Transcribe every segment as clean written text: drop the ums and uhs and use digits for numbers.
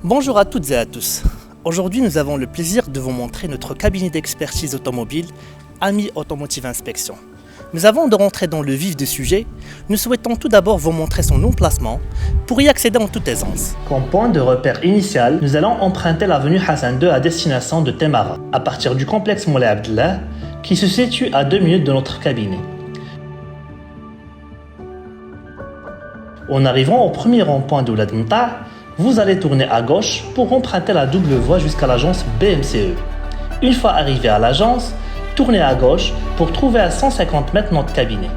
Bonjour à toutes et à tous. Aujourd'hui, nous avons le plaisir de vous montrer notre cabinet d'expertise automobile, AMI Automotive Inspection. Mais avant de rentrer dans le vif du sujet, nous souhaitons tout d'abord vous montrer son emplacement pour y accéder en toute aisance. Comme point de repère initial, nous allons emprunter l'avenue Hassan II à destination de Temara, à partir du complexe Moulay Abdellah, qui se situe à 2 minutes de notre cabinet. En arrivant au premier rond-point de l'Admta, vous allez tourner à gauche pour emprunter la double voie jusqu'à l'agence BMCE. Une fois arrivé à l'agence, tournez à gauche pour trouver à 150 mètres notre cabinet.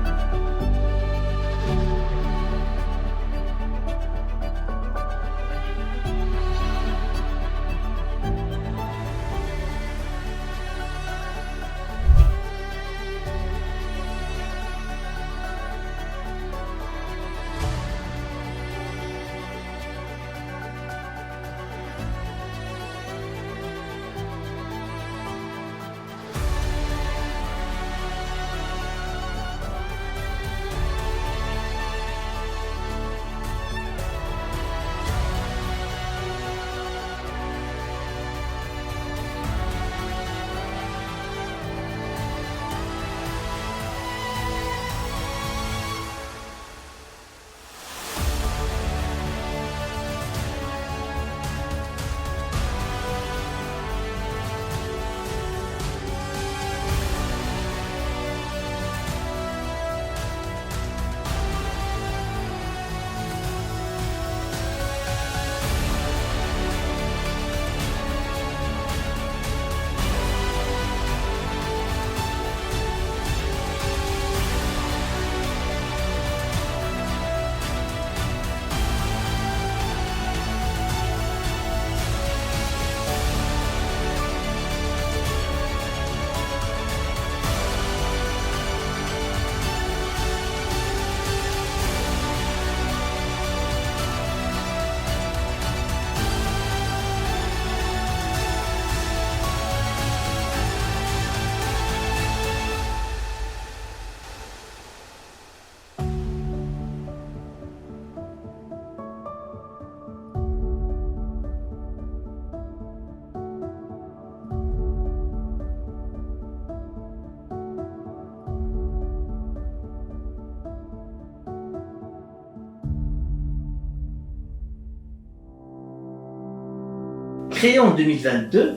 Créé en 2022,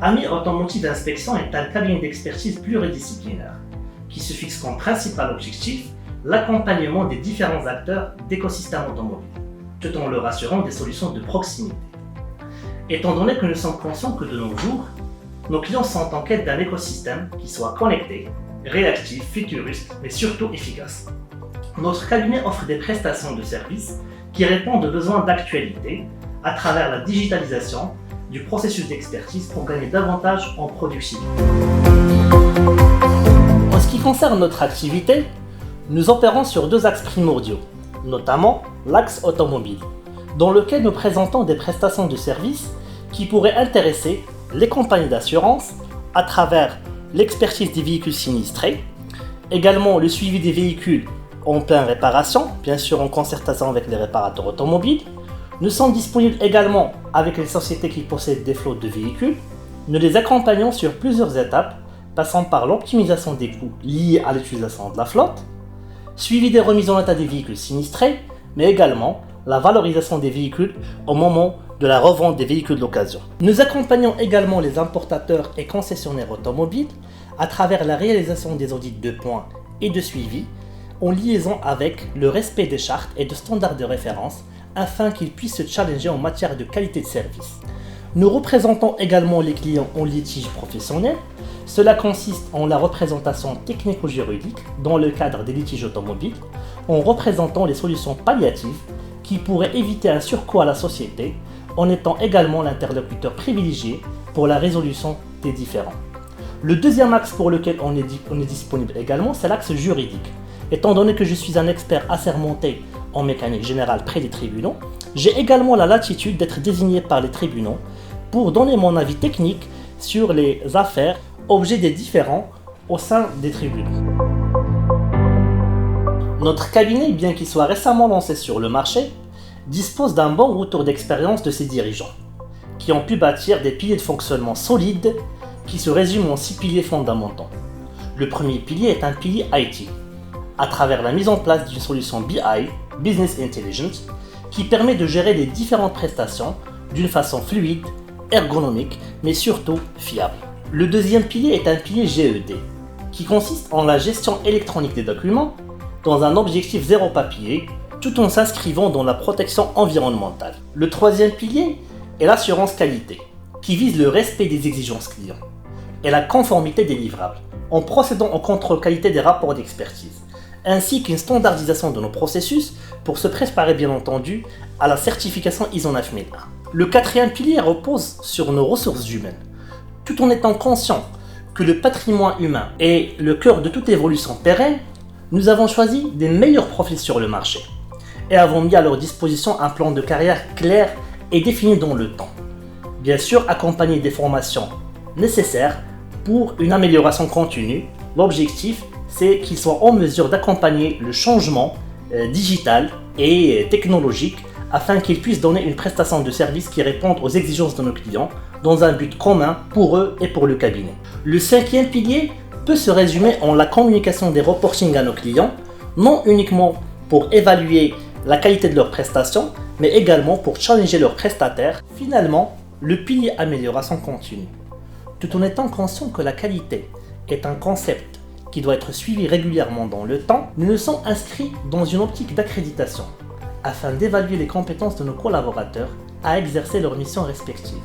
AMI Automotive Inspection est un cabinet d'expertise pluridisciplinaire qui se fixe comme principal objectif l'accompagnement des différents acteurs d'écosystèmes automobiles, tout en leur assurant des solutions de proximité. Étant donné que nous sommes conscients que de nos jours, nos clients sont en quête d'un écosystème qui soit connecté, réactif, futuriste, mais surtout efficace. Notre cabinet offre des prestations de services qui répondent aux besoins d'actualité à travers la digitalisation du processus d'expertise pour gagner davantage en productivité. En ce qui concerne notre activité, nous opérons sur 2 axes primordiaux, notamment l'axe automobile, dans lequel nous présentons des prestations de services qui pourraient intéresser les compagnies d'assurance à travers l'expertise des véhicules sinistrés, également le suivi des véhicules en pleine réparation, bien sûr en concertation avec les réparateurs automobiles. Nous sommes disponibles également avec les sociétés qui possèdent des flottes de véhicules. Nous les accompagnons sur plusieurs étapes, passant par l'optimisation des coûts liés à l'utilisation de la flotte, suivi des remises en état des véhicules sinistrés, mais également la valorisation des véhicules au moment de la revente des véhicules d'occasion. Nous accompagnons également les importateurs et concessionnaires automobiles à travers la réalisation des audits de points et de suivi, en liaison avec le respect des chartes et de standards de référence afin qu'ils puissent se challenger en matière de qualité de service. Nous représentons également les clients en litige professionnel. Cela consiste en la représentation technico-juridique dans le cadre des litiges automobiles, en représentant les solutions palliatives qui pourraient éviter un surcoût à la société, en étant également l'interlocuteur privilégié pour la résolution des différends. Le deuxième axe pour lequel on est disponible également, c'est l'axe juridique. Étant donné que je suis un expert assermenté en mécanique générale près des tribunaux, j'ai également la latitude d'être désigné par les tribunaux pour donner mon avis technique sur les affaires objets des différends au sein des tribunaux. Notre cabinet, bien qu'il soit récemment lancé sur le marché, dispose d'un bon retour d'expérience de ses dirigeants. qui ont pu bâtir des piliers de fonctionnement solides qui se résument en 6 piliers fondamentaux. Le premier pilier est un pilier IT, à travers la mise en place d'une solution BI, Business Intelligence, qui permet de gérer les différentes prestations d'une façon fluide, ergonomique, mais surtout fiable. Le deuxième pilier est un pilier GED, qui consiste en la gestion électronique des documents dans un objectif zéro papier, tout en s'inscrivant dans la protection environnementale. Le troisième pilier est l'assurance qualité, qui vise le respect des exigences clients et la conformité des livrables, en procédant au contrôle qualité des rapports d'expertise, ainsi qu'une standardisation de nos processus pour se préparer bien entendu à la certification ISO 9001. Le quatrième pilier repose sur nos ressources humaines, tout en étant conscient que le patrimoine humain est le cœur de toute évolution pérenne. Nous avons choisi des meilleurs profils sur le marché et avons mis à leur disposition un plan de carrière clair et défini dans le temps. Bien sûr, accompagné des formations nécessaires pour une amélioration continue. L'objectif, c'est qu'ils soient en mesure d'accompagner le changement digital et technologique afin qu'ils puissent donner une prestation de service qui réponde aux exigences de nos clients dans un but commun pour eux et pour le cabinet. Le cinquième pilier peut se résumer en la communication des reportings à nos clients, non uniquement pour évaluer la qualité de leurs prestations, mais également pour challenger leurs prestataires. Finalement, le pilier amélioration continue. Tout en étant conscient que la qualité est un concept qui doit être suivi régulièrement dans le temps, nous nous sommes inscrits dans une optique d'accréditation afin d'évaluer les compétences de nos collaborateurs à exercer leurs missions respectives,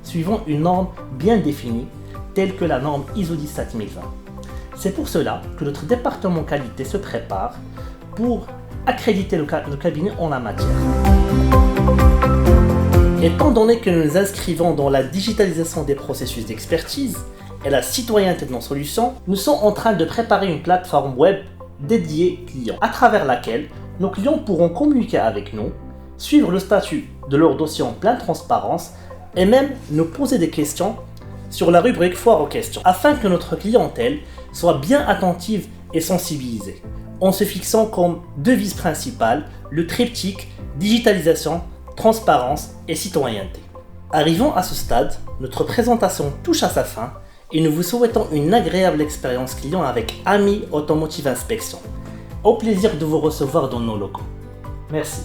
suivant une norme bien définie telle que la norme ISO 17020. C'est pour cela que notre département qualité se prépare pour accréditer le cabinet en la matière. Étant donné que nous nous inscrivons dans la digitalisation des processus d'expertise et la citoyenneté de nos solutions, nous sommes en train de préparer une plateforme web dédiée clients, à travers laquelle nos clients pourront communiquer avec nous, suivre le statut de leur dossier en pleine transparence et même nous poser des questions sur la rubrique foire aux questions, afin que notre clientèle soit bien attentive et sensibilisée, en se fixant comme devise principale le triptyque digitalisation, transparence et citoyenneté. Arrivant à ce stade, notre présentation touche à sa fin et nous vous souhaitons une agréable expérience client avec AMI Automotive Inspection. Au plaisir de vous recevoir dans nos locaux. Merci.